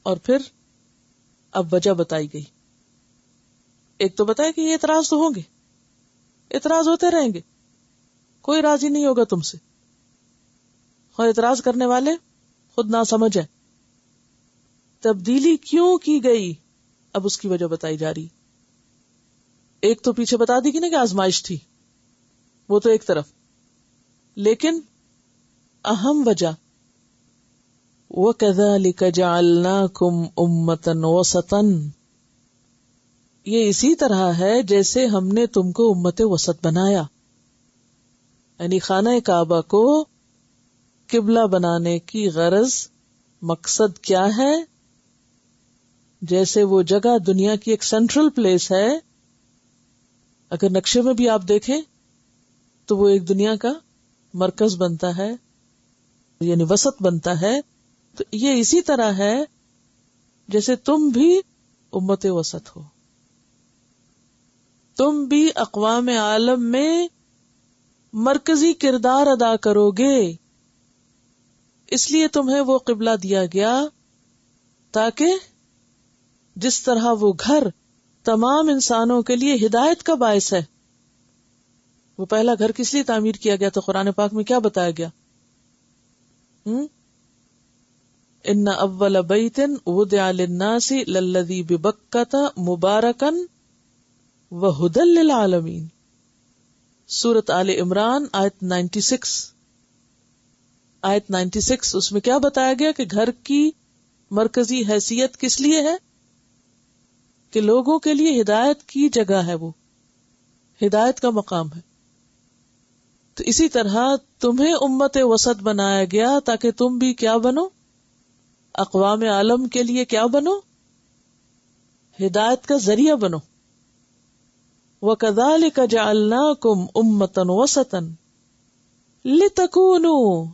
اور پھر اب وجہ بتائی گئی. ایک تو بتایا کہ یہ اعتراض تو ہوں گے، اعتراض ہوتے رہیں گے، کوئی راضی نہیں ہوگا تم سے، اور اعتراض کرنے والے خود نہ سمجھ ہے. تبدیلی کیوں کی گئی اب اس کی وجہ بتائی جا رہی. ایک تو پیچھے بتا دی کہ نا کہ آزمائش تھی، وہ تو ایک طرف، لیکن اہم وجہ وَكَذَلِكَ جَعَلْنَاكُمْ أُمَّةً وَسَطًا، یہ اسی طرح ہے جیسے ہم نے تم کو امت وسط بنایا. یعنی خانہ کعبہ کو قبلہ بنانے کی غرض، مقصد کیا ہے؟ جیسے وہ جگہ دنیا کی ایک سینٹرل پلیس ہے، اگر نقشے میں بھی آپ دیکھیں تو وہ ایک دنیا کا مرکز بنتا ہے، یعنی وسط بنتا ہے. تو یہ اسی طرح ہے جیسے تم بھی امت وسط ہو، تم بھی اقوام عالم میں مرکزی کردار ادا کرو گے. اس لیے تمہیں وہ قبلہ دیا گیا تاکہ جس طرح وہ گھر تمام انسانوں کے لیے ہدایت کا باعث ہے. وہ پہلا گھر کس لیے تعمیر کیا گیا تو قرآن پاک میں کیا بتایا گیا؟ ان اول بیت وضع للناس للذی ببکۃ مبارکا وہدی للعالمین، سورۃ آل عمران آیت 96. آیت 96 اس میں کیا بتایا گیا کہ گھر کی مرکزی حیثیت کس لیے ہے؟ کہ لوگوں کے لیے ہدایت کی جگہ ہے، وہ ہدایت کا مقام ہے. تو اسی طرح تمہیں امت وسط بنایا گیا تاکہ تم بھی کیا بنو؟ اقوام عالم کے لیے کیا بنو؟ ہدایت کا ذریعہ بنو. وَكَذَلِكَ جَعَلْنَاكُمْ أُمَّةً وَسَطًا لِتَكُونُوا،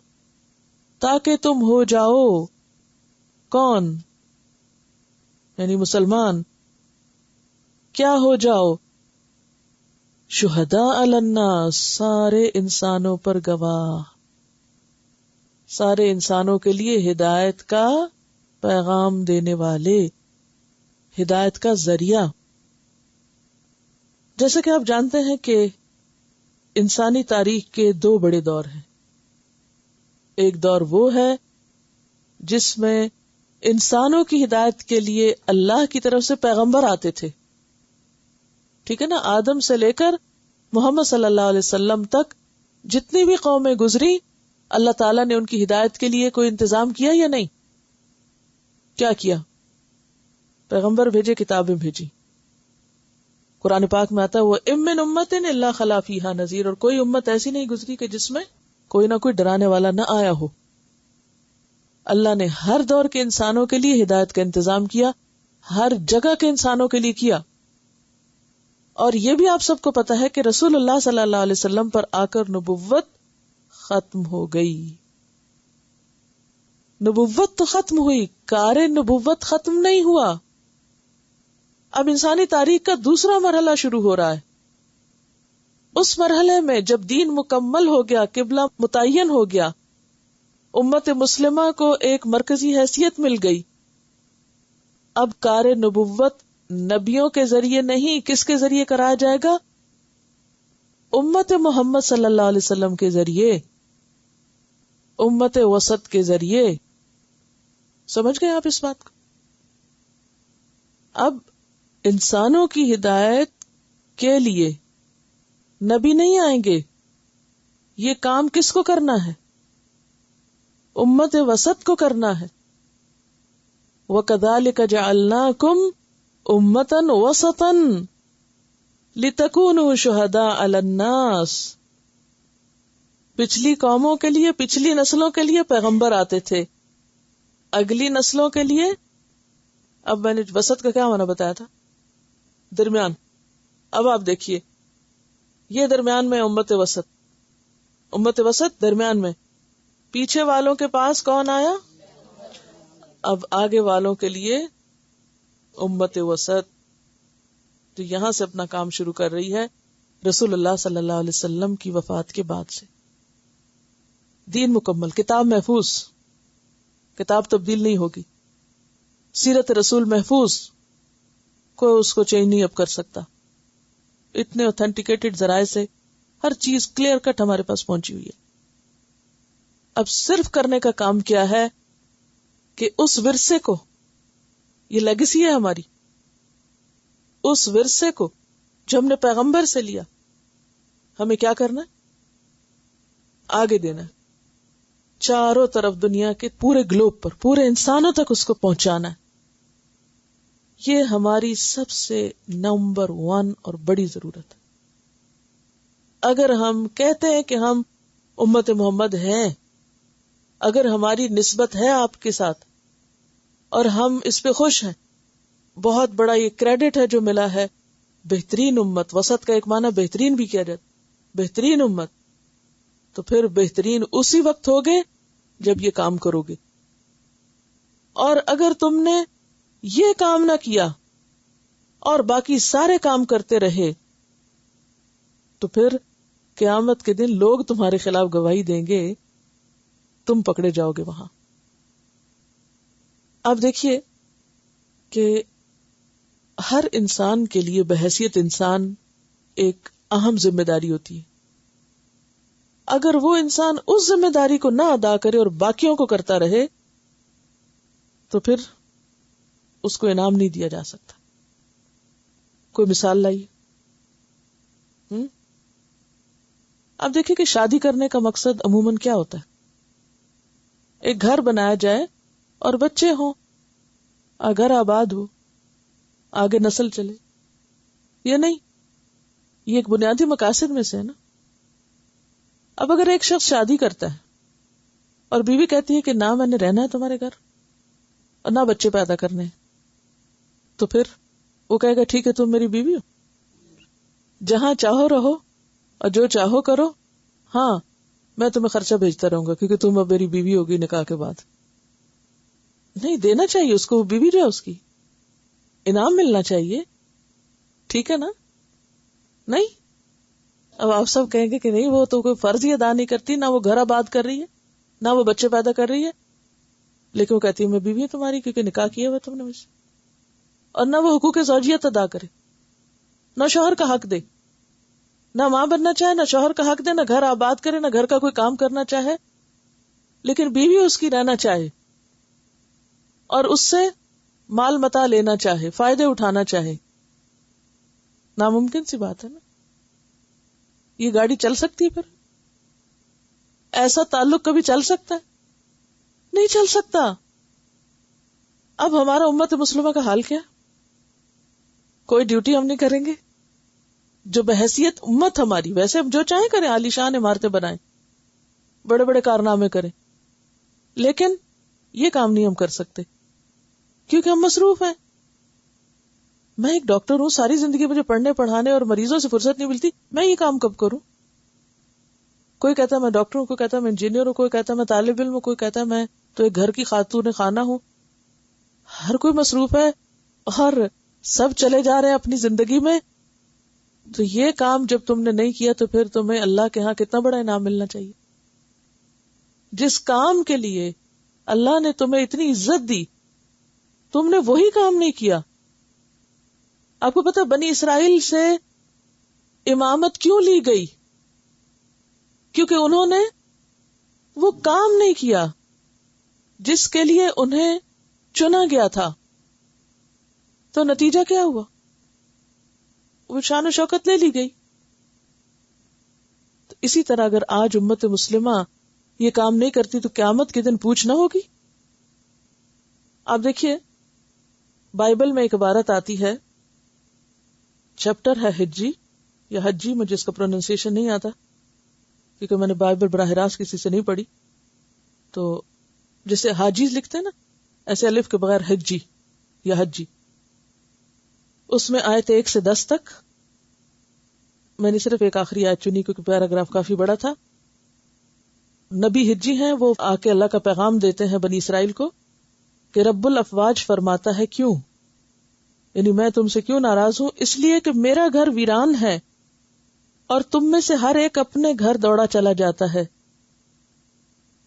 تاکہ تم ہو جاؤ کون؟ یعنی مسلمان کیا ہو جاؤ؟ شہداء علی الناس، سارے انسانوں پر گواہ، سارے انسانوں کے لیے ہدایت کا پیغام دینے والے، ہدایت کا ذریعہ. جیسے کہ آپ جانتے ہیں کہ انسانی تاریخ کے دو بڑے دور ہیں. ایک دور وہ ہے جس میں انسانوں کی ہدایت کے لیے اللہ کی طرف سے پیغمبر آتے تھے، ٹھیک ہے نا. آدم سے لے کر محمد صلی اللہ علیہ وسلم تک جتنی بھی قومیں گزری، اللہ تعالیٰ نے ان کی ہدایت کے لیے کوئی انتظام کیا یا نہیں؟ کیا کیا؟ پیغمبر بھیجے، کتابیں بھیجی. قرآن پاک میں آتا ہے وَإِن مِّنْ أُمَّةٍ إِلَّا خَلَا فِيهَا نَذِيرٌ، اور کوئی امت ایسی نہیں گزری کہ جس میں کوئی نہ کوئی ڈرانے والا نہ آیا ہو. اللہ نے ہر دور کے انسانوں کے لیے ہدایت کا انتظام کیا، ہر جگہ کے انسانوں کے لیے کیا. اور یہ بھی آپ سب کو پتا ہے کہ رسول اللہ صلی اللہ علیہ وسلم پر آ کر نبوت ختم ہو گئی. نبوت تو ختم ہوئی، کار نبوت ختم نہیں ہوا. اب انسانی تاریخ کا دوسرا مرحلہ شروع ہو رہا ہے. اس مرحلے میں جب دین مکمل ہو گیا، قبلہ متعین ہو گیا، امت مسلمہ کو ایک مرکزی حیثیت مل گئی، اب کار نبوت نبیوں کے ذریعے نہیں، کس کے ذریعے کرایا جائے گا؟ امت محمد صلی اللہ علیہ وسلم کے ذریعے، امت وسط کے ذریعے. سمجھ گئے آپ اس بات کو؟ اب انسانوں کی ہدایت کے لیے نبی نہیں آئیں گے، یہ کام کس کو کرنا ہے؟ امت وسط کو کرنا ہے. وَكَذَلِكَ جَعَلْنَاكُمْ أُمَّةً وَسَطًا لِتَكُونُوا شُهَدَاءَ عَلَى النَّاسِ. پچھلی قوموں کے لیے، پچھلی نسلوں کے لیے پیغمبر آتے تھے، اگلی نسلوں کے لیے. اب میں نے وسط کا کیا معنی بتایا تھا؟ درمیان. اب آپ دیکھیے، یہ درمیان میں امت وسط، امت وسط درمیان میں. پیچھے والوں کے پاس کون آیا؟ اب آگے والوں کے لیے امت وسط. تو یہاں سے اپنا کام شروع کر رہی ہے رسول اللہ صلی اللہ علیہ وسلم کی وفات کے بعد سے. دین مکمل، کتاب محفوظ، کتاب تبدیل نہیں ہوگی. سیرت رسول محفوظ، کوئی اس کو چینج نہیں اب کر سکتا. اتنے اوتھینٹیکیٹڈ ذرائع سے ہر چیز کلیئر کٹ ہمارے پاس پہنچی ہوئی ہے. اب صرف کرنے کا کام کیا ہے کہ اس ورثے کو، یہ لیگیسی ہے ہماری، اس ورثے کو جو ہم نے پیغمبر سے لیا، ہمیں کیا کرنا ہے؟ آگے دینا ہے. چاروں طرف دنیا کے پورے گلوب پر، پورے انسانوں تک اس کو پہنچانا ہے. یہ ہماری سب سے نمبر 1 اور بڑی ضرورت ہے. اگر ہم کہتے ہیں کہ ہم امت محمد ہیں، اگر ہماری نسبت ہے آپ کے ساتھ اور ہم اس پہ خوش ہیں، بہت بڑا یہ کریڈٹ ہے جو ملا ہے. بہترین امت، وسط کا ایک معنی بہترین بھی کیا جاتا، بہترین امت. تو پھر بہترین اسی وقت ہوگے جب یہ کام کرو گے. اور اگر تم نے یہ کام نہ کیا اور باقی سارے کام کرتے رہے تو پھر قیامت کے دن لوگ تمہارے خلاف گواہی دیں گے، تم پکڑے جاؤ گے وہاں. اب دیکھیے کہ ہر انسان کے لیے بحیثیت انسان ایک اہم ذمہ داری ہوتی ہے. اگر وہ انسان اس ذمہ داری کو نہ ادا کرے اور باقیوں کو کرتا رہے تو پھر اس کو انعام نہیں دیا جا سکتا. کوئی مثال لائیے. اب دیکھیں کہ شادی کرنے کا مقصد عموماً کیا ہوتا ہے؟ ایک گھر بنایا جائے اور بچے ہوں، گھر آباد ہو، آگے نسل چلے. یہ نہیں، یہ ایک بنیادی مقاصد میں سے ہے نا. اب اگر ایک شخص شادی کرتا ہے اور بیوی کہتی ہے کہ نہ میں نے رہنا ہے تمہارے گھر اور نہ بچے پیدا کرنے ہیں، تو پھر وہ کہے گا ٹھیک ہے تم میری بیوی ہو، جہاں چاہو رہو اور جو چاہو کرو، ہاں میں تمہیں خرچہ بھیجتا رہوں گا کیونکہ تم اب میری بیوی ہوگی نکاح کے بعد. نہیں، دینا چاہیے اس کو، بیوی جو ہے اس کی انعام ملنا چاہیے. ٹھیک ہے نا؟ نہیں، اب آپ سب کہیں گے کہ نہیں وہ تو کوئی فرض ہی ادا نہیں کرتی، نہ وہ گھر آباد کر رہی ہے نہ وہ بچے پیدا کر رہی ہے، لیکن وہ کہتی ہے میں بیوی ہوں تمہاری کیونکہ نکاح کیا ہوا تم نے مجھ سے. اور نہ وہ حقوق زوجیت ادا کرے، نہ شوہر کا حق دے، نہ ماں بننا چاہے، نہ شوہر کا حق دے، نہ گھر آباد کرے، نہ گھر کا کوئی کام کرنا چاہے، لیکن بیوی اس کی رہنا چاہے اور اس سے مال متاع لینا چاہے، فائدے اٹھانا چاہے. ناممکن سی بات ہے نا. یہ گاڑی چل سکتی ہے؟ پھر ایسا تعلق کبھی چل سکتا ہے؟ نہیں چل سکتا. اب ہمارا امت مسلمہ کا حال کیا؟ کوئی ڈیوٹی ہم نہیں کریں گے جو بحیثیت امت ہماری، ویسے ہم جو چاہیں کریں، عالی شان عمارتیں بنائیں، بڑے بڑے کارنامے کریں، لیکن یہ کام نہیں ہم کر سکتے کیونکہ ہم مصروف ہیں. میں ایک ڈاکٹر ہوں، ساری زندگی مجھے پڑھنے پڑھانے اور مریضوں سے فرصت نہیں ملتی، میں یہ کام کب کروں؟ کوئی کہتا ہے میں ڈاکٹر ہوں، کوئی کہتا ہے میں انجینئر ہوں، کوئی کہتا ہے میں طالب علم ہوں، کوئی کہتا ہے میں تو ایک گھر کی خاتون خانہ ہوں. ہر کوئی مصروف ہے اور سب چلے جا رہے ہیں اپنی زندگی میں. تو یہ کام جب تم نے نہیں کیا تو پھر تمہیں اللہ کے ہاں کتنا بڑا انعام ملنا چاہیے. جس کام کے لیے اللہ نے تمہیں اتنی عزت دی تم نے وہی کام نہیں کیا. آپ کو پتا بنی اسرائیل سے امامت کیوں لی گئی؟ کیونکہ انہوں نے وہ کام نہیں کیا جس کے لیے انہیں چنا گیا تھا. تو نتیجہ کیا ہوا؟ وہ شان و شوکت لے لی گئی. تو اسی طرح اگر آج امت مسلمہ یہ کام نہیں کرتی تو قیامت کے دن پوچھ نہ ہوگی. آپ دیکھیے بائبل میں ایک عبارت آتی ہے، چیپٹر ہے حجی یا حجی، مجھے اس کا پروننسیشن نہیں آتا کیونکہ میں نے بائبل براہ راست کسی سے نہیں پڑھی. تو جسے حاجی لکھتے ہیں نا، ایسے الف کے بغیر حجی یا حجی. اس میں آیت 1 سے 10 تک، میں نے صرف ایک آخری آیت چنی کیونکہ پیراگراف کافی بڑا تھا. نبی حجی ہیں، وہ آ کے اللہ کا پیغام دیتے ہیں بنی اسرائیل کو کہ رب الافواج فرماتا ہے کیوں، یعنی میں تم سے کیوں ناراض ہوں؟ اس لیے کہ میرا گھر ویران ہے اور تم میں سے ہر ایک اپنے گھر دوڑا چلا جاتا ہے.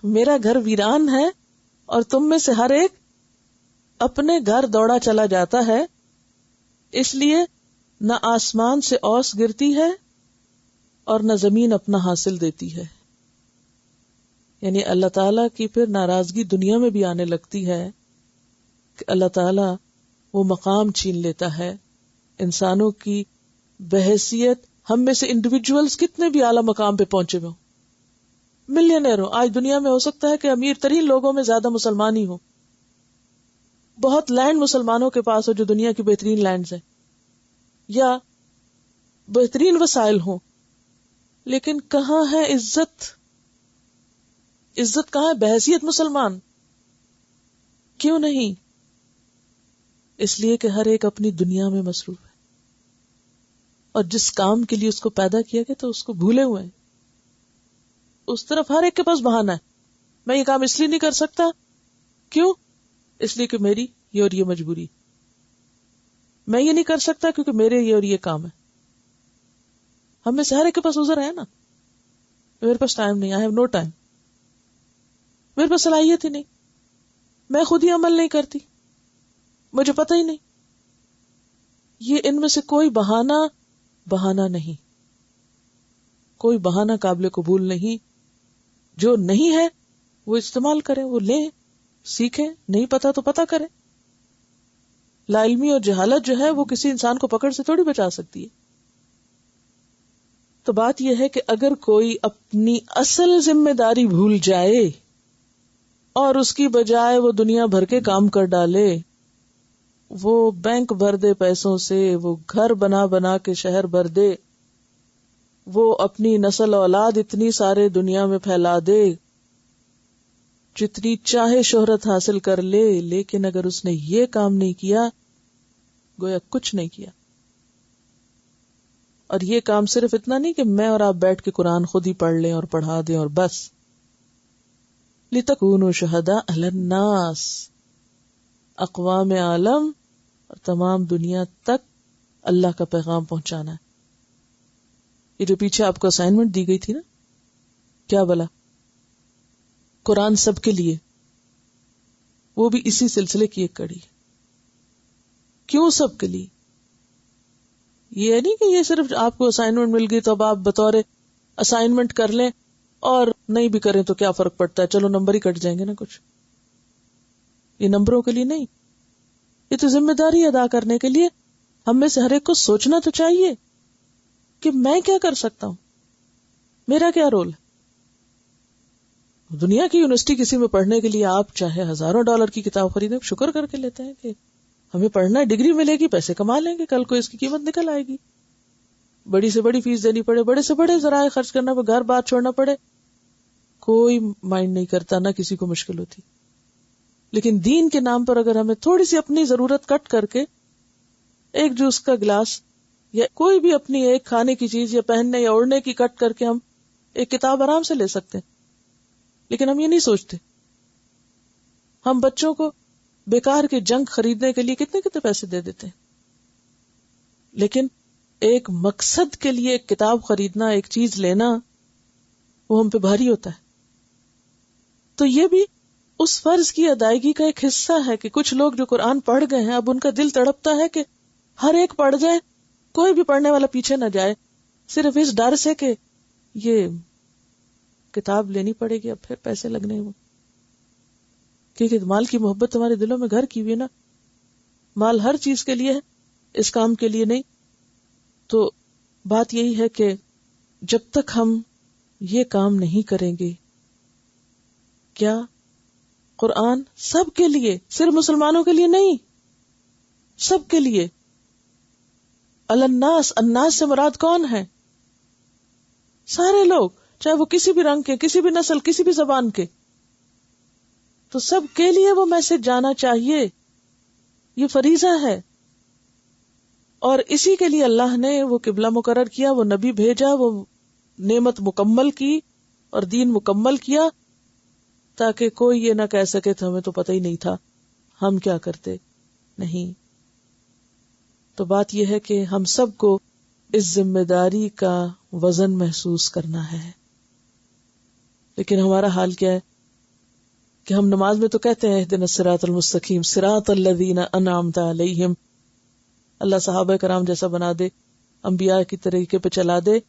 میرا گھر ویران ہے اور تم میں سے ہر ایک اپنے گھر دوڑا چلا جاتا ہے، اس لیے نہ آسمان سے اوس گرتی ہے اور نہ زمین اپنا حاصل دیتی ہے. یعنی اللہ تعالیٰ کی پھر ناراضگی دنیا میں بھی آنے لگتی ہے کہ اللہ تعالیٰ وہ مقام چھین لیتا ہے. انسانوں کی بحیثیت ہم میں سے انڈیویجولز کتنے بھی اعلیٰ مقام پہ پہنچے ہوئے ہوں، ملینئر ہو، آج دنیا میں ہو سکتا ہے کہ امیر ترین لوگوں میں زیادہ مسلمان ہی ہوں، بہت لینڈ مسلمانوں کے پاس ہو جو دنیا کی بہترین لینڈز ہیں، یا بہترین وسائل ہوں، لیکن کہاں ہے عزت؟ عزت کہاں ہے؟ بحیثیت مسلمان کیوں نہیں؟ اس لیے کہ ہر ایک اپنی دنیا میں مصروف ہے، اور جس کام کے لیے اس کو پیدا کیا گیا تو اس کو بھولے ہوئے ہیں. اس طرف ہر ایک کے پاس بہانہ ہے، میں یہ کام اس لیے نہیں کر سکتا، کیوں؟ اس لیے کہ میری یہ اور یہ مجبوری، میں یہ نہیں کر سکتا کیونکہ میرے یہ اور یہ کام ہے. ہم میں سے ہر ایک کے پاس عذر ہے نا، میرے پاس ٹائم نہیں، آئی ہیو نو ٹائم، میرے پاس صلاحیت ہی نہیں، میں خود ہی عمل نہیں کرتی، مجھے پتہ ہی نہیں. یہ ان میں سے کوئی بہانہ نہیں، کوئی بہانہ قابل قبول نہیں. جو نہیں ہے وہ استعمال کریں، وہ لیں، سیکھیں، نہیں پتا تو پتا کریں. لا علمی اور جہالت جو ہے وہ کسی انسان کو پکڑ سے تھوڑی بچا سکتی ہے. تو بات یہ ہے کہ اگر کوئی اپنی اصل ذمہ داری بھول جائے اور اس کی بجائے وہ دنیا بھر کے کام کر ڈالے، وہ بینک بھر دے پیسوں سے، وہ گھر بنا بنا کے شہر بھر دے، وہ اپنی نسل اولاد اتنی سارے دنیا میں پھیلا دے، جتنی چاہے شہرت حاصل کر لے، لیکن اگر اس نے یہ کام نہیں کیا گویا کچھ نہیں کیا. اور یہ کام صرف اتنا نہیں کہ میں اور آپ بیٹھ کے قرآن خود ہی پڑھ لیں اور پڑھا دیں اور بس. لِتَكُونُوا شُهَدَاءَ عَلَى النَّاسِ، اقوام عالم اور تمام دنیا تک اللہ کا پیغام پہنچانا ہے. یہ جو پیچھے آپ کو اسائنمنٹ دی گئی تھی نا، کیا بلا؟ قرآن سب کے لیے، وہ بھی اسی سلسلے کی ایک کڑی ہے. کیوں سب کے لیے؟ یہ نہیں کہ یہ صرف آپ کو اسائنمنٹ مل گئی تو اب آپ بطور اسائنمنٹ کر لیں اور نہیں بھی کریں تو کیا فرق پڑتا ہے، چلو نمبر ہی کٹ جائیں گے نا کچھ. یہ نمبروں کے لیے نہیں، یہ تو ذمہ داری ادا کرنے کے لیے. ہم میں سے ہر ایک کو سوچنا تو چاہیے کہ میں کیا کر سکتا ہوں، میرا کیا رول ہے. دنیا کی یونیورسٹی کسی میں پڑھنے کے لیے آپ چاہے ہزاروں ڈالر کی کتاب خریدیں، شکر کر کے لیتے ہیں کہ ہمیں پڑھنا ہے، ڈگری ملے گی، پیسے کما لیں گے، کل کو اس کی قیمت نکل آئے گی. بڑی سے بڑی فیس دینی پڑے، بڑے سے بڑے ذرائع خرچ کرنا پڑے، گھر بار چھوڑنا پڑے، کوئی مائنڈ نہیں کرتا، نہ کسی کو مشکل ہوتی. لیکن دین کے نام پر اگر ہمیں تھوڑی سی اپنی ضرورت کٹ کر کے ایک جوس کا گلاس یا کوئی بھی اپنی ایک کھانے کی چیز یا پہننے یا اوڑھنے کی کٹ کر کے ہم ایک کتاب آرام سے لے سکتے ہیں، لیکن ہم یہ نہیں سوچتے. ہم بچوں کو بیکار کے جنک خریدنے کے لیے کتنے کتنے پیسے دے دیتے ہیں، لیکن ایک مقصد کے لیے ایک کتاب خریدنا، ایک چیز لینا، وہ ہم پہ بھاری ہوتا ہے. تو یہ بھی اس فرض کی ادائیگی کا ایک حصہ ہے کہ کچھ لوگ جو قرآن پڑھ گئے ہیں اب ان کا دل تڑپتا ہے کہ ہر ایک پڑھ جائے، کوئی بھی پڑھنے والا پیچھے نہ جائے، صرف اس ڈر سے کہ یہ کتاب لینی پڑے گی، اب پھر پیسے لگنے ہوں. کیونکہ مال کی محبت تمہارے دلوں میں گھر کی ہوئی ہے نا. مال ہر چیز کے لیے ہے، اس کام کے لیے نہیں. تو بات یہی ہے کہ جب تک ہم یہ کام نہیں کریں گے، کیا قرآن سب کے لیے، صرف مسلمانوں کے لیے نہیں، سب کے لیے. الناس، الناس سے مراد کون ہے؟ سارے لوگ، چاہے وہ کسی بھی رنگ کے، کسی بھی نسل، کسی بھی زبان کے. تو سب کے لیے وہ میسج جانا چاہیے، یہ فریضہ ہے. اور اسی کے لیے اللہ نے وہ قبلہ مقرر کیا، وہ نبی بھیجا، وہ نعمت مکمل کی اور دین مکمل کیا، تاکہ کوئی یہ نہ کہہ سکے تو ہمیں تو پتہ ہی نہیں تھا، ہم کیا کرتے. نہیں. تو بات یہ ہے کہ ہم سب کو اس ذمہ داری کا وزن محسوس کرنا ہے. لیکن ہمارا حال کیا ہے کہ ہم نماز میں تو کہتے ہیں اہدنا الصراط المستقیم صراط الذین انعمت علیہم، اللہ صحابہ کرام جیسا بنا دے، انبیاء کی طریقے پہ چلا دے،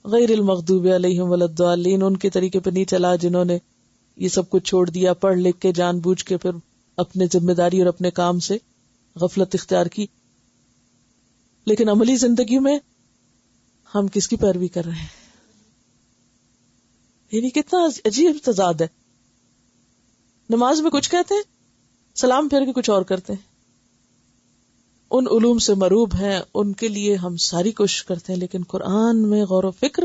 غیر المغضوب علیہم ولا الضالین، ان کے طریقے پہ نہیں چلا جنہوں نے یہ سب کچھ چھوڑ دیا، پڑھ لکھ کے جان بوجھ کے پھر اپنے ذمہ داری اور اپنے کام سے غفلت اختیار کی۔ لیکن عملی زندگی میں ہم کس کی پیروی کر رہے ہیں؟ یعنی کتنا عجیب تضاد ہے، نماز میں کچھ کہتے ہیں، سلام پھیر کے کچھ اور کرتے ہیں، ان علوم سے مروب ہیں، ان کے لیے ہم ساری کوشش کرتے ہیں، لیکن قرآن میں غور و فکر،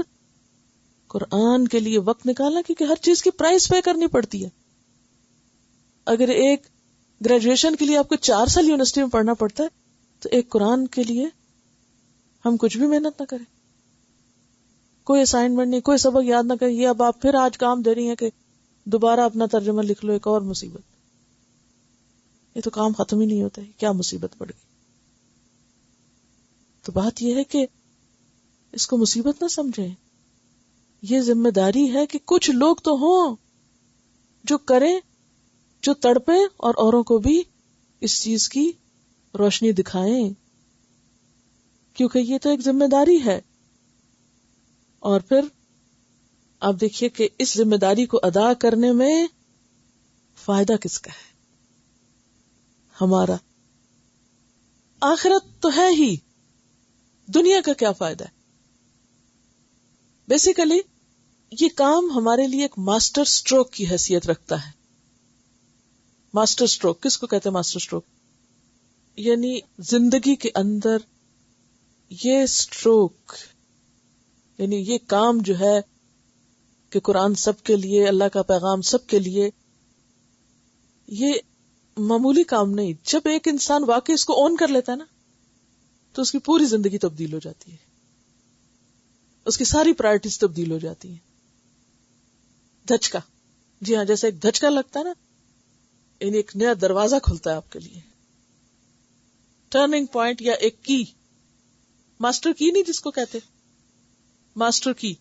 قرآن کے لیے وقت نکالنا، کیونکہ ہر چیز کی پرائز پے کرنی پڑتی ہے۔ اگر ایک گریجویشن کے لیے آپ کو 4 سال یونیورسٹی میں پڑھنا پڑتا ہے تو ایک قرآن کے لیے ہم کچھ بھی محنت نہ کریں، کوئی اسائنمنٹ نہیں، کوئی سبق یاد نہ کریں، یہ اب آپ پھر آج کام دے رہی ہیں کہ دوبارہ اپنا ترجمہ لکھ لو، ایک اور مصیبت، یہ تو کام ختم ہی نہیں ہوتا ہے، کیا مصیبت پڑ گئی۔ تو بات یہ ہے کہ اس کو مصیبت نہ سمجھیں، یہ ذمہ داری ہے کہ کچھ لوگ تو ہوں جو کریں، جو تڑپیں اور اوروں کو بھی اس چیز کی روشنی دکھائیں، کیونکہ یہ تو ایک ذمہ داری ہے۔ اور پھر آپ دیکھیے کہ اس ذمہ داری کو ادا کرنے میں فائدہ کس کا ہے؟ ہمارا۔ آخرت تو ہے ہی، دنیا کا کیا فائدہ ہے؟ بیسیکلی یہ کام ہمارے لیے ایک ماسٹر سٹروک کی حیثیت رکھتا ہے۔ ماسٹر سٹروک کس کو کہتے ہیں؟ ماسٹر سٹروک یعنی زندگی کے اندر یہ سٹروک، یعنی یہ کام جو ہے کہ قرآن سب کے لیے، اللہ کا پیغام سب کے لیے، یہ معمولی کام نہیں۔ جب ایک انسان واقعی اس کو اون کر لیتا ہے نا تو اس کی پوری زندگی تبدیل ہو جاتی ہے، اس کی ساری پرائرٹیز تبدیل ہو جاتی ہیں۔ دھچکا، جی ہاں، جیسے ایک دھچکا لگتا ہے نا، یعنی ایک نیا دروازہ کھلتا ہے آپ کے لیے، ٹرننگ پوائنٹ یا ایک کی، ماسٹر کی نہیں جس کو کہتے، ماسٹر کی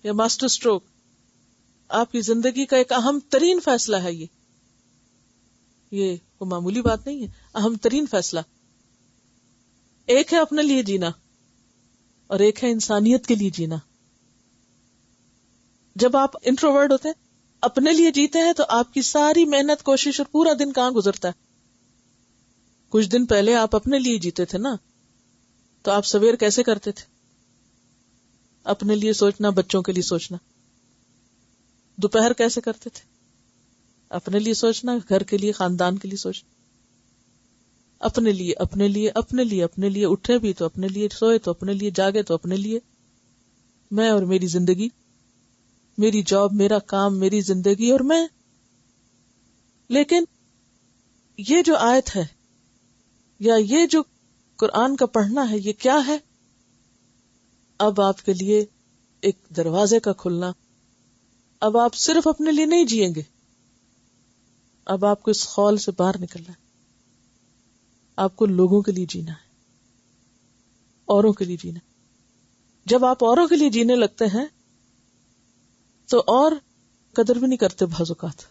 یا ماسٹر سٹروک، آپ کی زندگی کا ایک اہم ترین فیصلہ ہے۔ یہ کوئی معمولی بات نہیں ہے، اہم ترین فیصلہ۔ ایک ہے اپنے لیے جینا اور ایک ہے انسانیت کے لیے جینا۔ جب آپ انٹروورٹ ہوتے ہیں، اپنے لیے جیتے ہیں، تو آپ کی ساری محنت، کوشش اور پورا دن کہاں گزرتا ہے؟ کچھ دن پہلے آپ اپنے لیے جیتے تھے نا، تو آپ سویر کیسے کرتے تھے؟ اپنے لیے سوچنا، بچوں کے لیے سوچنا۔ دوپہر کیسے کرتے تھے؟ اپنے لیے سوچنا، گھر کے لیے، خاندان کے لیے سوچنا، اپنے لیے اپنے لیے اپنے لیے اپنے لیے، اٹھے بھی تو اپنے لیے، سوئے تو اپنے لیے، جاگے تو اپنے لیے، میں اور میری زندگی، میری جاب، میرا کام، میری زندگی اور میں۔ لیکن یہ جو آیت ہے یا یہ جو قرآن کا پڑھنا ہے، یہ کیا ہے؟ اب آپ کے لیے ایک دروازے کا کھلنا۔ اب آپ صرف اپنے لیے نہیں جئیں گے، اب آپ کو اس خول سے باہر نکلنا ہے، آپ کو لوگوں کے لیے جینا ہے، اوروں کے لیے جینا ہے۔ جب آپ اوروں کے لیے جینے لگتے ہیں تو اور قدر بھی نہیں کرتے بعض اوقات،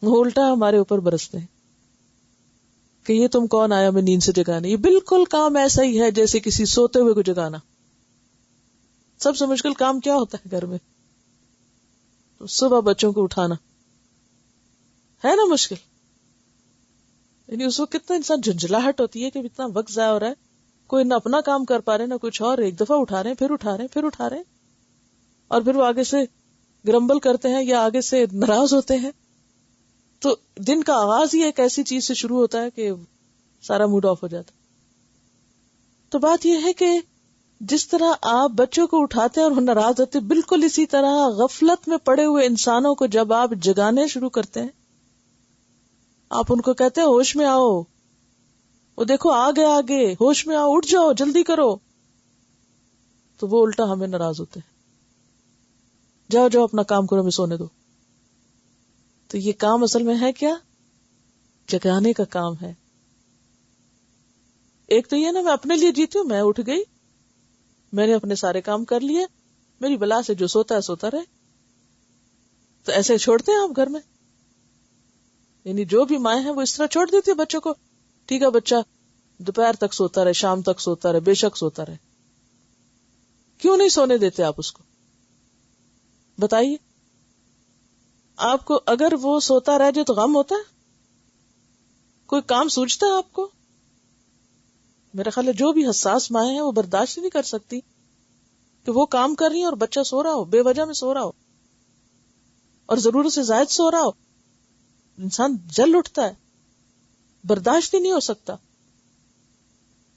وہ الٹا ہمارے اوپر برستے ہیں کہ یہ تم کون آیا میں نیند سے جگانے۔ یہ بالکل کام ایسا ہی ہے جیسے کسی سوتے ہوئے کو جگانا۔ سب سے مشکل کام کیا ہوتا ہے گھر میں؟ تو صبح بچوں کو اٹھانا ہے نا مشکل، یعنی اس وقت کتنا انسان جھنجھلاہٹ ہوتی ہے کہ اتنا وقت ضائع ہو رہا ہے، کوئی نہ اپنا کام کر پا رہے نہ کچھ اور، ایک دفعہ اٹھا رہے ہیں، پھر اٹھا رہے ہیں، پھر اٹھا رہے ہیں، اور پھر وہ آگے سے گرمبل کرتے ہیں یا آگے سے ناراض ہوتے ہیں۔ تو دن کا آغاز ہی ایک ایسی چیز سے شروع ہوتا ہے کہ سارا موڈ آف ہو جاتا۔ تو بات یہ ہے کہ جس طرح آپ بچوں کو اٹھاتے ہیں اور ناراض ہوتے، بالکل اسی طرح غفلت میں پڑے ہوئے انسانوں کو جب آپ جگانے شروع کرتے ہیں، آپ ان کو کہتے ہیں ہوش میں آؤ، وہ دیکھو آگے آگے، ہوش میں آؤ، اٹھ جاؤ، جلدی کرو، تو وہ الٹا ہمیں ناراض ہوتے ہیں، جاؤ جاؤ اپنا کام کرو، ہمیں سونے دو۔ تو یہ کام اصل میں ہے کیا؟ جگانے کا کام ہے۔ ایک تو یہ نا، میں اپنے لیے جیتی ہوں، میں اٹھ گئی، میں نے اپنے سارے کام کر لیے، میری بلا سے جو سوتا ہے سوتا رہے۔ تو ایسے چھوڑتے ہیں آپ گھر میں؟ یعنی جو بھی مائیں ہیں وہ اس طرح چھوڑ دیتی ہے بچوں کو، ٹھیک ہے بچہ دوپہر تک سوتا رہے، شام تک سوتا رہے، بے شک سوتا رہے. کیوں نہیں سونے دیتے آپ اس کو؟ بتائیے. آپ کو اگر وہ سوتا رہ جائے تو غم ہوتا ہے؟ کوئی کام سوچتا ہے آپ کو؟ میرا خیال ہے جو بھی حساس مائیں ہیں وہ برداشت نہیں کر سکتی کہ وہ کام کر رہی ہیں اور بچہ سو رہا ہو، بے وجہ میں سو رہا ہو اور ضرورت سے زائد سو رہا ہو. انسان جل اٹھتا ہے، برداشت ہی نہیں ہو سکتا.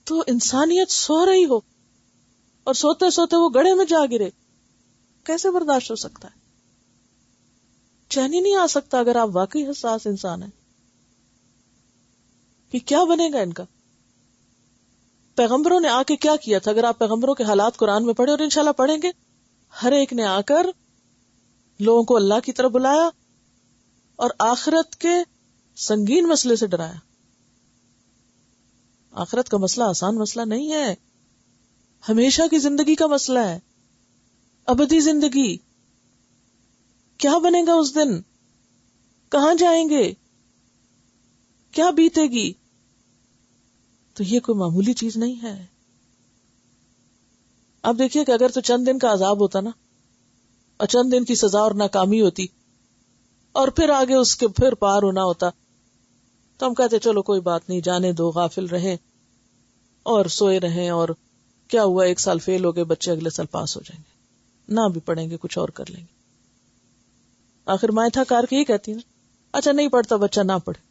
تو انسانیت سو رہی ہو اور سوتے سوتے وہ گڑھے میں جا گرے، کیسے برداشت ہو سکتا ہے؟ چین ہی نہیں آ سکتا اگر آپ واقعی حساس انسان ہیں کہ کیا بنے گا ان کا. پیغمبروں نے آ کے کیا کیا تھا؟ اگر آپ پیغمبروں کے حالات قرآن میں پڑھیں، اور انشاءاللہ پڑھیں گے، ہر ایک نے آ کر لوگوں کو اللہ کی طرف بلایا اور آخرت کے سنگین مسئلے سے ڈرایا. آخرت کا مسئلہ آسان مسئلہ نہیں ہے، ہمیشہ کی زندگی کا مسئلہ ہے، ابدی زندگی. کیا بنے گا اس دن؟ کہاں جائیں گے؟ کیا بیتے گی؟ تو یہ کوئی معمولی چیز نہیں ہے. اب دیکھیے کہ اگر تو چند دن کا عذاب ہوتا نا، اور چند دن کی سزا اور ناکامی ہوتی، اور پھر آگے اس کے پھر پار ہونا ہوتا، تو ہم کہتے چلو کوئی بات نہیں، جانے دو، غافل رہیں اور سوئے رہیں، اور کیا ہوا، 1 سال فیل ہو گئے بچے، اگلے سال پاس ہو جائیں گے، نہ بھی پڑھیں گے، کچھ اور کر لیں گے. آخر مائیں تھا کار کے ہی کہتی ہیں، اچھا نہیں پڑھتا بچہ نہ پڑھے،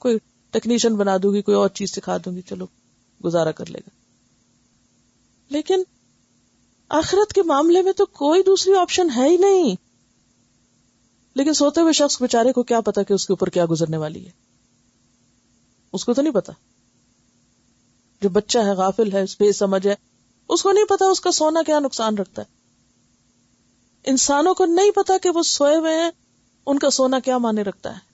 کوئی ٹیکنیشین بنا دوں گی، کوئی اور چیز سکھا دوں گی، چلو گزارا کر لے گا. لیکن آخرت کے معاملے میں تو کوئی دوسری آپشن ہے ہی نہیں. لیکن سوتے ہوئے شخص بیچارے کو کیا پتا کہ اس کے اوپر کیا گزرنے والی ہے، اس کو تو نہیں پتا. جو بچہ ہے، غافل ہے، بے سمجھ ہے، اس کو نہیں پتا اس کا سونا کیا نقصان رکھتا ہے. انسانوں کو نہیں پتا کہ وہ سوئے ہوئے ہیں، ان کا سونا کیا معنی رکھتا ہے.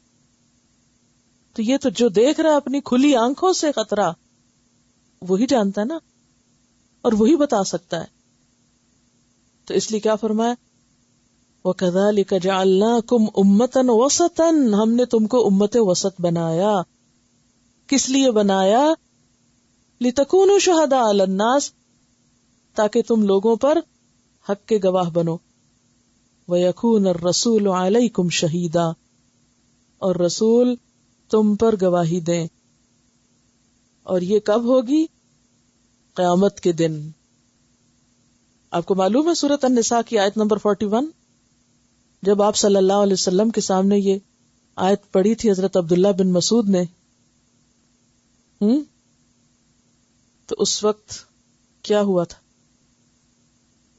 تو یہ تو جو دیکھ رہا ہے اپنی کھلی آنکھوں سے خطرہ، وہی جانتا ہے نا، اور وہی بتا سکتا ہے. تو اس لیے کیا فرمایا، وَكَذَلِكَ جَعَلْنَاكُمْ أُمَّةً وَسَطًا، ہم نے تم کو امت وسط بنایا. کس لیے بنایا؟ لِتَكُونُوا شُهَدَاءَ عَلَى النَّاسِ، تاکہ تم لوگوں پر حق کے گواہ بنو. وَيَكُونَ الرَّسُولُ عَلَيْكُمْ شَهِيدًا، اور رسول تم پر گواہی دیں. اور یہ کب ہوگی؟ قیامت کے دن. آپ کو معلوم ہے سورۃ النساء کی آیت نمبر 41، جب آپ صلی اللہ علیہ وسلم کے سامنے یہ آیت پڑھی تھی حضرت عبداللہ بن مسعود نے، تو اس وقت کیا ہوا تھا؟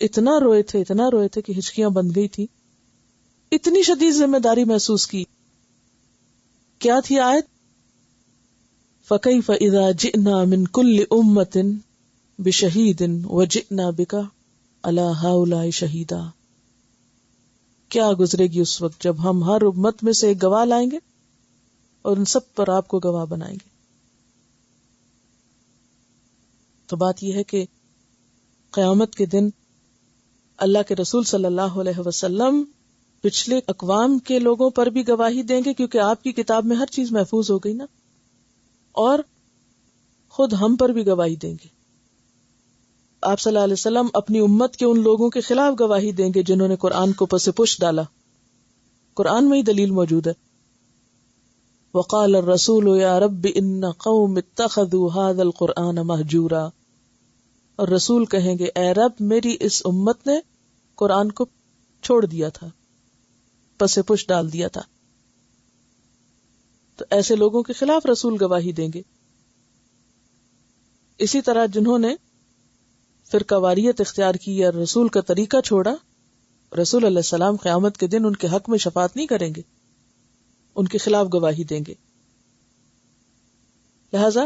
اتنا روئے تھے کہ ہچکیاں بند گئی تھی، اتنی شدید ذمہ داری محسوس کی. کیا تھی آیت؟ فَكَيْفَ إِذَا جِئْنَا مِنْ كُلِّ أُمَّةٍ بِشَهِيدٍ وَجِئْنَا بِكَ عَلَى هَؤُلَاءِ شَهِيدًا. کیا گزرے گی اس وقت جب ہم ہر امت میں سے ایک گواہ لائیں گے اور ان سب پر آپ کو گواہ بنائیں گے. تو بات یہ ہے کہ قیامت کے دن اللہ کے رسول صلی اللہ علیہ وسلم پچھلے اقوام کے لوگوں پر بھی گواہی دیں گے، کیونکہ آپ کی کتاب میں ہر چیز محفوظ ہو گئی نا، اور خود ہم پر بھی گواہی دیں گے. آپ صلی اللہ علیہ وسلم اپنی امت کے ان لوگوں کے خلاف گواہی دیں گے جنہوں نے قرآن کو پس پش ڈالا. قرآن میں ہی دلیل موجود ہے. وقال الرسول یا رب ان قوم اتخذوا هذا القرآن مہجورا، اور رسول کہیں گے اے رب میری اس امت نے قرآن کو چھوڑ دیا تھا، پس پش ڈال دیا تھا. تو ایسے لوگوں کے خلاف رسول گواہی دیں گے. اسی طرح جنہوں نے فرقہ واریت اختیار کی یا رسول کا طریقہ چھوڑا، رسول علیہ السلام قیامت کے دن ان کے حق میں شفاعت نہیں کریں گے، ان کے خلاف گواہی دیں گے. لہذا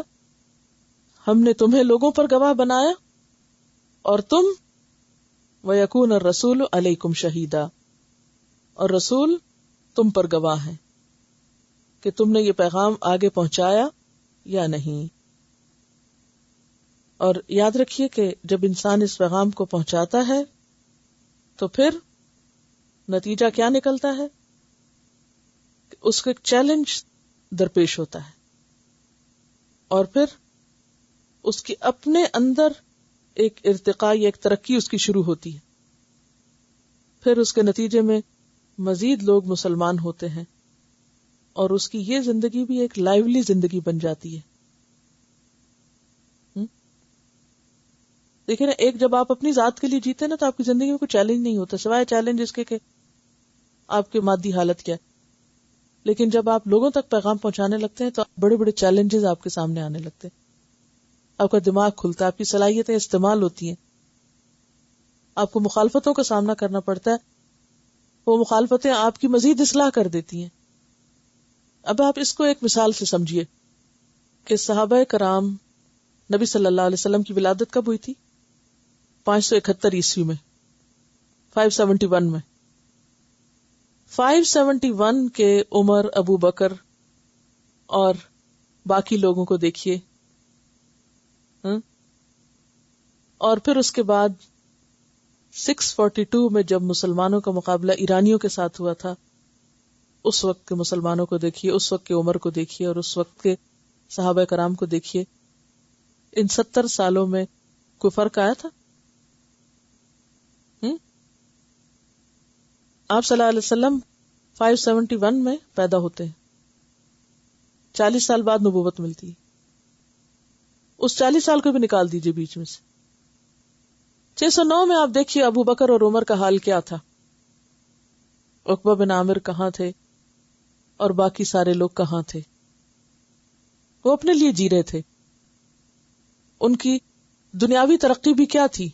ہم نے تمہیں لوگوں پر گواہ بنایا، اور تم وَيَكُونَ الرَّسُولُ عَلَيْكُمْ شَهِيدًا، اور رسول تم پر گواہ ہیں کہ تم نے یہ پیغام آگے پہنچایا یا نہیں. اور یاد رکھیے کہ جب انسان اس پیغام کو پہنچاتا ہے تو پھر نتیجہ کیا نکلتا ہے کہ اس کو ایک چیلنج درپیش ہوتا ہے، اور پھر اس کی اپنے اندر ایک ارتقاء یا ایک ترقی اس کی شروع ہوتی ہے. پھر اس کے نتیجے میں مزید لوگ مسلمان ہوتے ہیں اور اس کی یہ زندگی بھی ایک لائیولی زندگی بن جاتی ہے. دیکھیں نا، ایک جب آپ اپنی ذات کے لیے جیتے نا تو آپ کی زندگی میں کوئی چیلنج نہیں ہوتا سوائے چیلنج اس کے کہ آپ کی مادی حالت کیا ہے. لیکن جب آپ لوگوں تک پیغام پہنچانے لگتے ہیں تو بڑے بڑے چیلنجز آپ کے سامنے آنے لگتے ہیں. آپ کا دماغ کھلتا ہے، آپ کی صلاحیتیں استعمال ہوتی ہیں، آپ کو مخالفتوں کا سامنا کرنا پڑتا ہے، وہ مخالفتیں آپ کی مزید اصلاح کر دیتی ہیں. اب آپ اس کو ایک مثال سے سمجھیے کہ صحابہ کرام نبی صلی اللہ علیہ وسلم کی ولادت کب ہوئی تھی؟ 571 عیسوی میں، 571 میں. 571 کے عمر، ابو بکر اور باقی لوگوں کو دیکھیے، اور پھر اس کے بعد 642 میں جب مسلمانوں کا مقابلہ ایرانیوں کے ساتھ ہوا تھا، اس وقت کے مسلمانوں کو دیکھیے، اس وقت کی عمر کو دیکھیے اور اس وقت کے صحابہ کرام کو دیکھیے. ان 70 سالوں میں کوئی فرق آیا تھا؟ آپ صلی اللہ علیہ وسلم 571 میں پیدا ہوتے ہیں، 40 سال بعد نبوت ملتی ہے. اس 40 سال کو بھی نکال دیجئے بیچ میں سے. 609 میں آپ دیکھیے ابو بکر اور عمر کا حال کیا تھا. عقبہ بن عامر کہاں تھے اور باقی سارے لوگ کہاں تھے؟ وہ اپنے لیے جی رہے تھے. ان کی دنیاوی ترقی بھی کیا تھی؟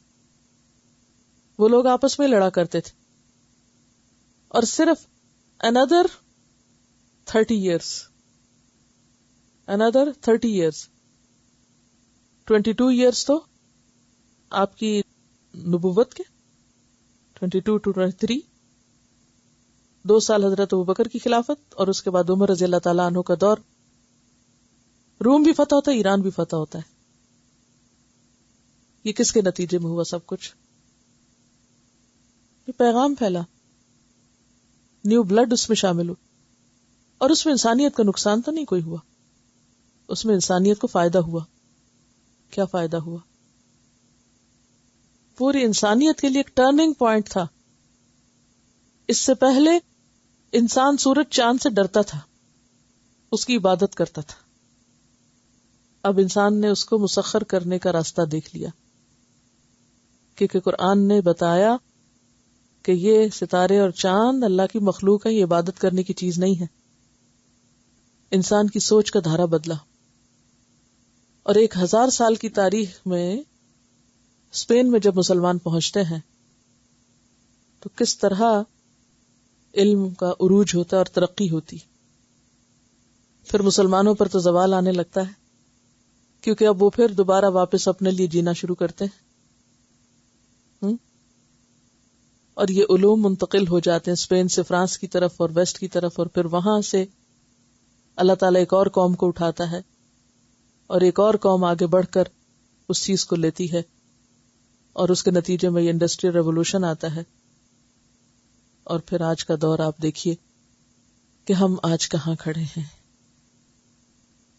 وہ لوگ آپس میں لڑا کرتے تھے. اور صرف another 30 years 22 years تو آپ کی نبوت کے، 22 to 23، 2 سال حضرت ابوبکر کی خلافت اور اس کے بعد عمر رضی اللہ تعالیٰ عنہ کا دور. روم بھی فتح ہوتا ہے، ایران بھی فتح ہوتا ہے. یہ کس کے نتیجے میں ہوا سب کچھ؟ یہ پیغام پھیلا، نیو بلڈ اس میں شامل ہو، اور اس میں انسانیت کا نقصان تو نہیں کوئی ہوا، اس میں انسانیت کو فائدہ ہوا. کیا فائدہ ہوا؟ پوری انسانیت کے لیے ایک ٹرننگ پوائنٹ تھا. اس سے پہلے انسان سورج چاند سے ڈرتا تھا، اس کی عبادت کرتا تھا. اب انسان نے اس کو مسخر کرنے کا راستہ دیکھ لیا، کیونکہ قرآن نے بتایا کہ یہ ستارے اور چاند اللہ کی مخلوق ہے، یہ عبادت کرنے کی چیز نہیں ہے. انسان کی سوچ کا دھارا بدلا، اور 1000 سال کی تاریخ میں اسپین میں جب مسلمان پہنچتے ہیں تو کس طرح علم کا عروج ہوتا ہے اور ترقی ہوتی. پھر مسلمانوں پر تو زوال آنے لگتا ہے، کیونکہ اب وہ پھر دوبارہ واپس اپنے لیے جینا شروع کرتے ہیں، اور یہ علوم منتقل ہو جاتے ہیں اسپین سے فرانس کی طرف اور ویسٹ کی طرف، اور پھر وہاں سے اللہ تعالیٰ ایک اور قوم کو اٹھاتا ہے اور ایک اور قوم آگے بڑھ کر اس چیز کو لیتی ہے، اور اس کے نتیجے میں یہ انڈسٹریل ریولوشن آتا ہے. اور پھر آج کا دور آپ دیکھیے کہ ہم آج کہاں کھڑے ہیں،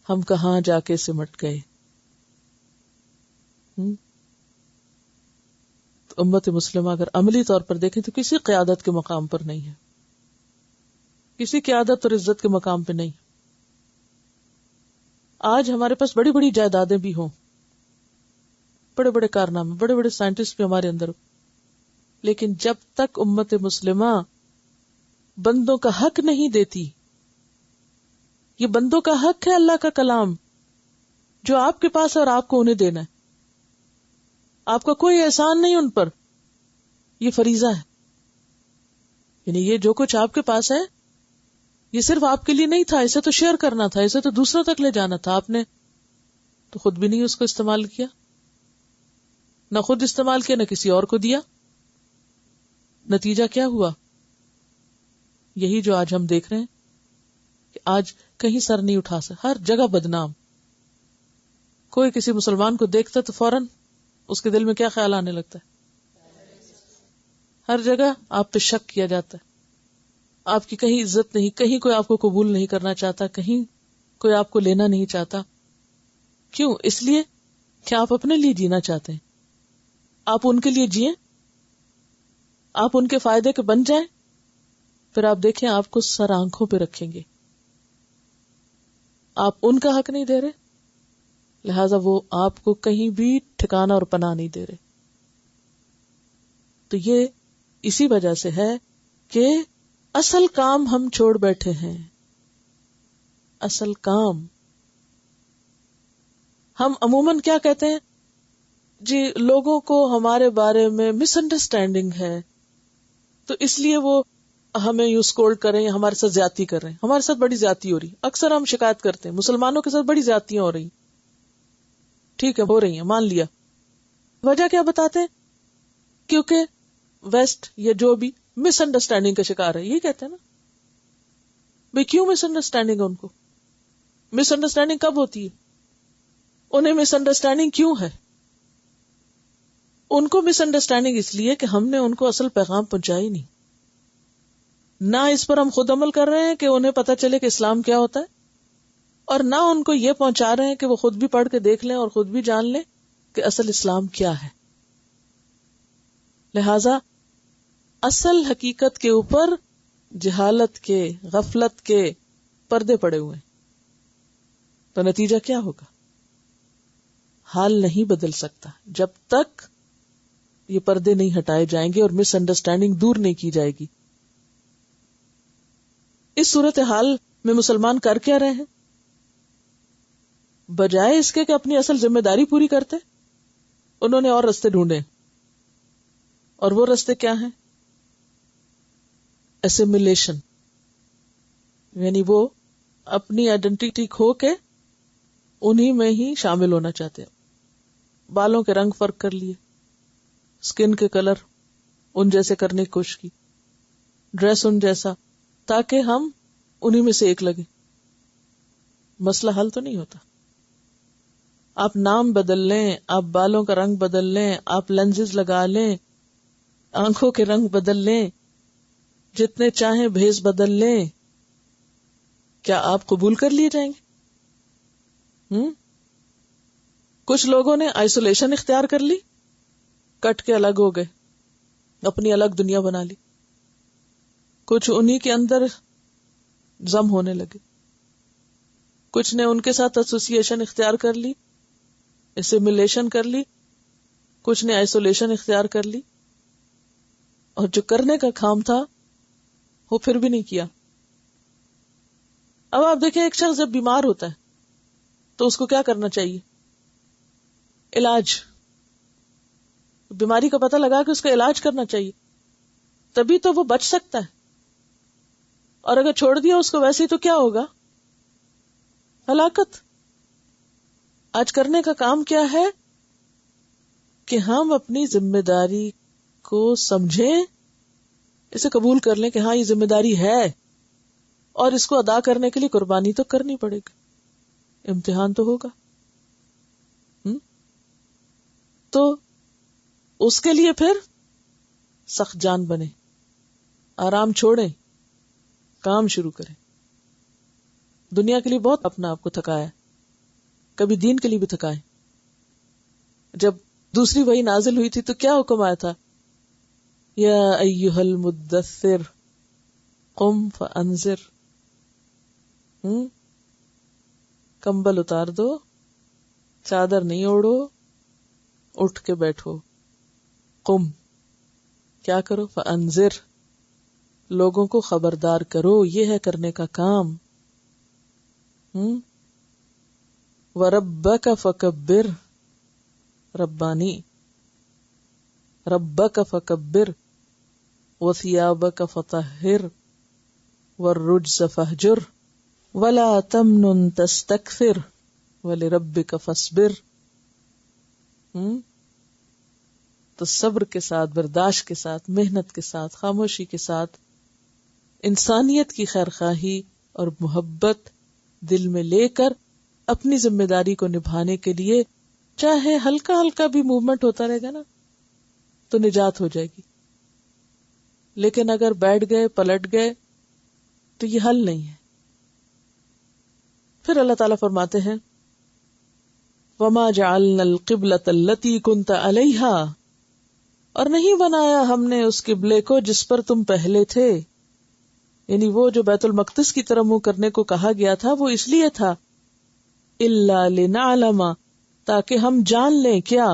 ہم کہاں جا کے سمٹ گئے. تو امت مسلمہ اگر عملی طور پر دیکھیں تو کسی قیادت کے مقام پر نہیں ہے، کسی قیادت اور عزت کے مقام پہ نہیں. آج ہمارے پاس بڑی بڑی جائیدادیں بھی ہوں، بڑے بڑے کارنامے، بڑے بڑے سائنٹسٹ بھی ہمارے اندر ہو، لیکن جب تک امت مسلمہ بندوں کا حق نہیں دیتی، یہ بندوں کا حق ہے اللہ کا کلام جو آپ کے پاس ہے اور آپ کو انہیں دینا ہے. آپ کا کوئی احسان نہیں ان پر، یہ فریضہ ہے. یعنی یہ جو کچھ آپ کے پاس ہے یہ صرف آپ کے لیے نہیں تھا، اسے تو شیئر کرنا تھا، اسے تو دوسروں تک لے جانا تھا. آپ نے تو خود بھی نہیں اس کو استعمال کیا، نہ خود استعمال کیا نہ کسی اور کو دیا. نتیجہ کیا ہوا؟ یہی جو آج ہم دیکھ رہے ہیں کہ آج کہیں سر نہیں اٹھا سکتا، ہر جگہ بدنام. کوئی کسی مسلمان کو دیکھتا تو فوراً اس کے دل میں کیا خیال آنے لگتا ہے؟ ہر جگہ آپ پہ شک کیا جاتا ہے. آپ کی کہیں عزت نہیں، کہیں کوئی آپ کو قبول نہیں کرنا چاہتا، کہیں کوئی آپ کو لینا نہیں چاہتا. کیوں؟ اس لیے کہ آپ اپنے لیے جینا چاہتے ہیں. آپ ان کے لیے جئیں، آپ ان کے فائدے کے بن جائیں، پھر آپ دیکھیں آپ کو سر آنکھوں پہ رکھیں گے. آپ ان کا حق نہیں دے رہے، لہذا وہ آپ کو کہیں بھی ٹھکانہ اور پناہ نہیں دے رہے. تو یہ اسی وجہ سے ہے کہ اصل کام ہم چھوڑ بیٹھے ہیں. اصل کام ہم عموماً کیا کہتے ہیں؟ جی لوگوں کو ہمارے بارے میں مس انڈرسٹینڈنگ ہے، تو اس لیے وہ ہمیں یوں اسکولڈ کریں یا ہمارے ساتھ زیادتی کر رہے ہیں. ہمارے ساتھ بڑی زیادتی ہو رہی. اکثر ہم شکایت کرتے ہیں مسلمانوں کے ساتھ بڑی زیادتیاں ہو رہی. ٹھیک ہے، ہو رہی ہیں، مان لیا. وجہ کیا بتاتے ہیں؟ کیونکہ ویسٹ یا جو بھی مس انڈرسٹینڈنگ کا شکار ہے. یہ کہتے ہیں نا بھئی کیوں مس انڈرسٹینڈنگ ہے ان کو؟ مس انڈرسٹینڈنگ کب ہوتی ہے؟ انہیں مس انڈرسٹینڈنگ کیوں ہے؟ ان کو مس انڈرسٹینڈنگ اس لیے کہ ہم نے ان کو اصل پیغام پہنچائی نہیں. نہ اس پر ہم خود عمل کر رہے ہیں کہ انہیں پتہ چلے کہ اسلام کیا ہوتا ہے، اور نہ ان کو یہ پہنچا رہے ہیں کہ وہ خود بھی پڑھ کے دیکھ لیں اور خود بھی جان لیں کہ اصل اسلام کیا ہے. لہذا اصل حقیقت کے اوپر جہالت کے، غفلت کے پردے پڑے ہوئے ہیں. تو نتیجہ کیا ہوگا؟ حال نہیں بدل سکتا جب تک یہ پردے نہیں ہٹائے جائیں گے اور مس انڈرسٹینڈنگ دور نہیں کی جائے گی. اس صورتحال میں مسلمان کر کیا رہے ہیں؟ بجائے اس کے کہ اپنی اصل ذمہ داری پوری کرتے، انہوں نے اور رستے ڈھونڈے. اور وہ رستے کیا ہیں؟ اسیمیلیشن، یعنی وہ اپنی آئیڈینٹی کھو کے انہی میں ہی شامل ہونا چاہتے ہیں. بالوں کے رنگ فرق کر لیے، سکن کے کلر ان جیسے کرنے کی کوشش کی، ڈریس ان جیسا، تاکہ ہم انہی میں سے ایک لگے. مسئلہ حل تو نہیں ہوتا. آپ نام بدل لیں، آپ بالوں کا رنگ بدل لیں، آپ لینزز لگا لیں، آنکھوں کے رنگ بدل لیں، جتنے چاہیں بھیس بدل لیں، کیا آپ قبول کر لیے جائیں گے؟ کچھ لوگوں نے آئسولیشن اختیار کر لی، کٹ کے الگ ہو گئے، اپنی الگ دنیا بنا لی. کچھ انہی کے اندر ضم ہونے لگے. کچھ نے ان کے ساتھ ایسوسیشن اختیار کر لی، اسیمیلیشن کر لی. کچھ نے آئسولیشن اختیار کر لی، اور جو کرنے کا کام تھا وہ پھر بھی نہیں کیا. اب آپ دیکھیں ایک شخص جب بیمار ہوتا ہے تو اس کو کیا کرنا چاہیے؟ علاج. بیماری کا پتہ لگا کہ اس کا علاج کرنا چاہیے، تبھی تو وہ بچ سکتا ہے. اور اگر چھوڑ دیا اس کو ویسے ہی تو کیا ہوگا؟ ہلاکت. آج کرنے کا کام کیا ہے کہ ہم اپنی ذمہ داری کو سمجھیں، اسے قبول کر لیں کہ ہاں یہ ذمہ داری ہے، اور اس کو ادا کرنے کے لیے قربانی تو کرنی پڑے گی، امتحان تو ہوگا. تو اس کے لیے پھر سخت جان بنے، آرام چھوڑیں، کام شروع کریں. دنیا کے لیے بہت اپنا آپ کو تھکایا، کبھی دین کے لیے بھی تھکائے. جب دوسری وحی نازل ہوئی تھی تو کیا حکم آیا تھا؟ یا ایھا المدثر قم فانذر. کمبل اتار دو، چادر نہیں اوڑھو، اٹھ کے بیٹھو. قم، کیا کرو؟ فانذر، لوگوں کو خبردار کرو. یہ ہے کرنے کا کام. وَرَبَّكَ فَكَبِّرْ، ربانی، ربک فکبر، وثیابک فطہر، والرجز فہجر، ولا تمنن تستکثر، ولربک فاصبر. تو صبر کے ساتھ، برداشت کے ساتھ، محنت کے ساتھ، خاموشی کے ساتھ انسانیت کی خیرخواہی اور محبت دل میں لے کر اپنی ذمہ داری کو نبھانے کے لیے چاہے ہلکا ہلکا بھی موومنٹ ہوتا رہے گا نا تو نجات ہو جائے گی. لیکن اگر بیٹھ گئے، پلٹ گئے تو یہ حل نہیں ہے. پھر اللہ تعالیٰ فرماتے ہیں وَمَا جَعَلْنَا الْقِبْلَةَ الَّتِي كُنْتَ عَلَيْهَا، اور نہیں بنایا ہم نے اس قبلے کو جس پر تم پہلے تھے. یعنی وہ جو بیت المقدس کی طرف منہ کرنے کو کہا گیا تھا وہ اس لیے تھا إِلَّا لِنَعْلَمَ، تاکہ ہم جان لیں کیا،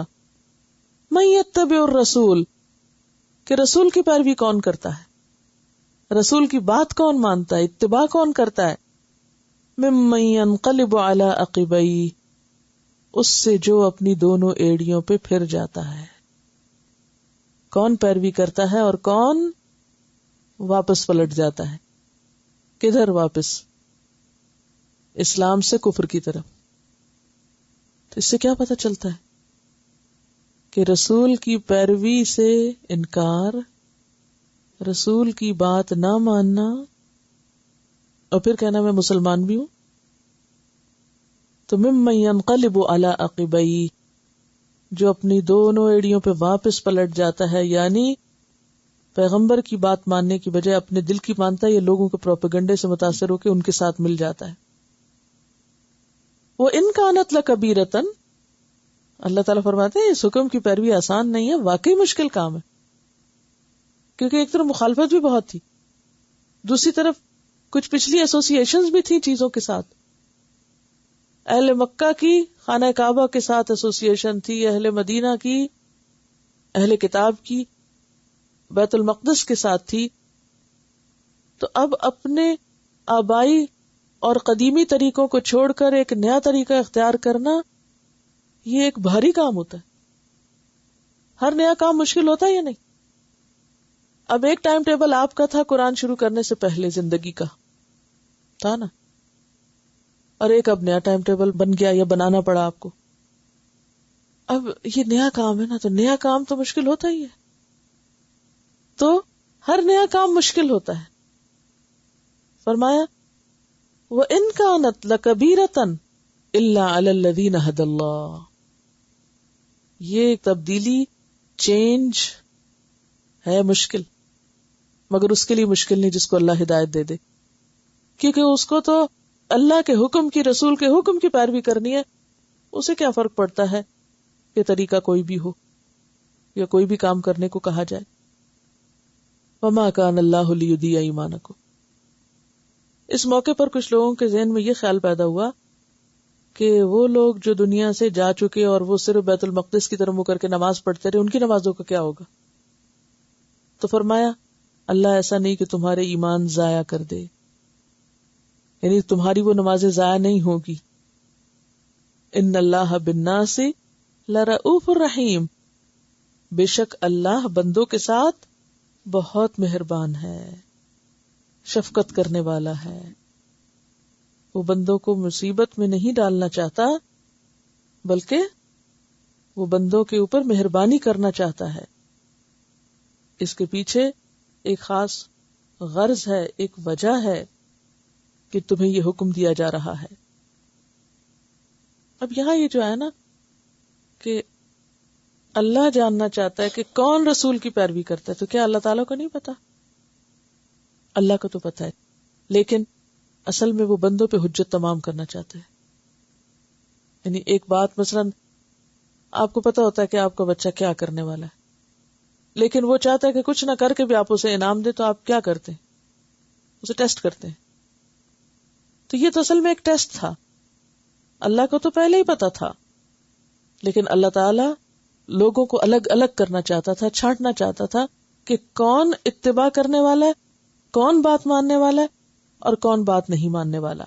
مَن يَتَّبِعُ الرَّسُولَ، کہ رسول کی پیروی کون کرتا ہے، رسول کی بات کون مانتا ہے، اتباع کون کرتا ہے، مِمَّن يَنقَلِبُ عَلَى عَقِبَيْهِ، اس سے جو اپنی دونوں ایڑیوں پہ پھر جاتا ہے. کون پیروی کرتا ہے اور کون واپس پلٹ جاتا ہے. کدھر واپس؟ اسلام سے کفر کی طرف. تو اس سے کیا پتہ چلتا ہے کہ رسول کی پیروی سے انکار، رسول کی بات نہ ماننا اور پھر کہنا میں مسلمان بھی ہوں. تو ممن ينقلب على عقبیہ، جو اپنی دونوں ایڑیوں پہ واپس پلٹ جاتا ہے، یعنی پیغمبر کی بات ماننے کی بجائے اپنے دل کی مانتا ہے یا لوگوں کے پروپیگنڈے سے متاثر ہو کے ان کے ساتھ مل جاتا ہے. وہ ان کانت لکبیرۃ، اللہ تعالیٰ فرماتے ہیں اس حکم کی پیروی آسان نہیں ہے، واقعی مشکل کام ہے. کیونکہ ایک طرف مخالفت بھی بہت تھی، دوسری طرف کچھ پچھلی ایسوسیشنز بھی تھیں چیزوں کے ساتھ. اہل مکہ کی خانہ کعبہ کے ساتھ ایسوسیشن تھی، اہل مدینہ کی، اہل کتاب کی بیت المقدس کے ساتھ تھی. تو اب اپنے آبائی اور قدیمی طریقوں کو چھوڑ کر ایک نیا طریقہ اختیار کرنا یہ ایک بھاری کام ہوتا ہے. ہر نیا کام مشکل ہوتا ہے یا نہیں؟ اب ایک ٹائم ٹیبل آپ کا تھا قرآن شروع کرنے سے پہلے زندگی کا تھا نا، اور ایک اب نیا ٹائم ٹیبل بن گیا یا بنانا پڑا آپ کو. اب یہ نیا کام ہے نا، تو نیا کام تو مشکل ہوتا ہی ہے. تو ہر نیا کام مشکل ہوتا ہے. فرمایا وَإِن كَانَتْ لَكَبِيرَةً إِلَّا عَلَى الَّذِينَ هَدَى اللَّهُ، یہ تبدیلی چینج ہے مشکل، مگر اس کے لیے مشکل نہیں جس کو اللہ ہدایت دے دے. کیونکہ اس کو تو اللہ کے حکم کی، رسول کے حکم کی پیروی کرنی ہے. اسے کیا فرق پڑتا ہے کہ طریقہ کوئی بھی ہو یا کوئی بھی کام کرنے کو کہا جائے. وَمَا كَانَ اللَّهُ لِيُضِيعَ إِيمَانَكُمْ. اس موقع پر کچھ لوگوں کے ذہن میں یہ خیال پیدا ہوا کہ وہ لوگ جو دنیا سے جا چکے اور وہ صرف بیت المقدس کی طرف منہ کر کے نماز پڑھتے رہے، ان کی نمازوں کا کیا ہوگا؟ تو فرمایا اللہ ایسا نہیں کہ تمہارے ایمان ضائع کر دے، یعنی تمہاری وہ نمازیں ضائع نہیں ہوگی. ان اللہ بالناس لرؤوف الرحیم، بے شک اللہ بندوں کے ساتھ بہت مہربان ہے، شفقت کرنے والا ہے. وہ بندوں کو مصیبت میں نہیں ڈالنا چاہتا بلکہ وہ بندوں کے اوپر مہربانی کرنا چاہتا ہے. اس کے پیچھے ایک خاص غرض ہے، ایک وجہ ہے کہ تمہیں یہ حکم دیا جا رہا ہے. اب یہاں یہ جو ہے نا کہ اللہ جاننا چاہتا ہے کہ کون رسول کی پیروی کرتا ہے، تو کیا اللہ تعالیٰ کو نہیں پتا؟ اللہ کو تو پتا ہے، لیکن اصل میں وہ بندوں پہ حجت تمام کرنا چاہتا ہے. یعنی ایک بات مثلا آپ کو پتا ہوتا ہے کہ آپ کا بچہ کیا کرنے والا ہے، لیکن وہ چاہتا ہے کہ کچھ نہ کر کے بھی آپ اسے انعام دے، تو آپ کیا کرتے ہیں؟ اسے ٹیسٹ کرتے ہیں. تو یہ تو اصل میں ایک ٹیسٹ تھا. اللہ کو تو پہلے ہی پتا تھا، لیکن اللہ تعالی لوگوں کو الگ الگ کرنا چاہتا تھا، چھانٹنا چاہتا تھا کہ کون اتباع کرنے والا ہے، کون بات ماننے والا ہے اور کون بات نہیں ماننے والا.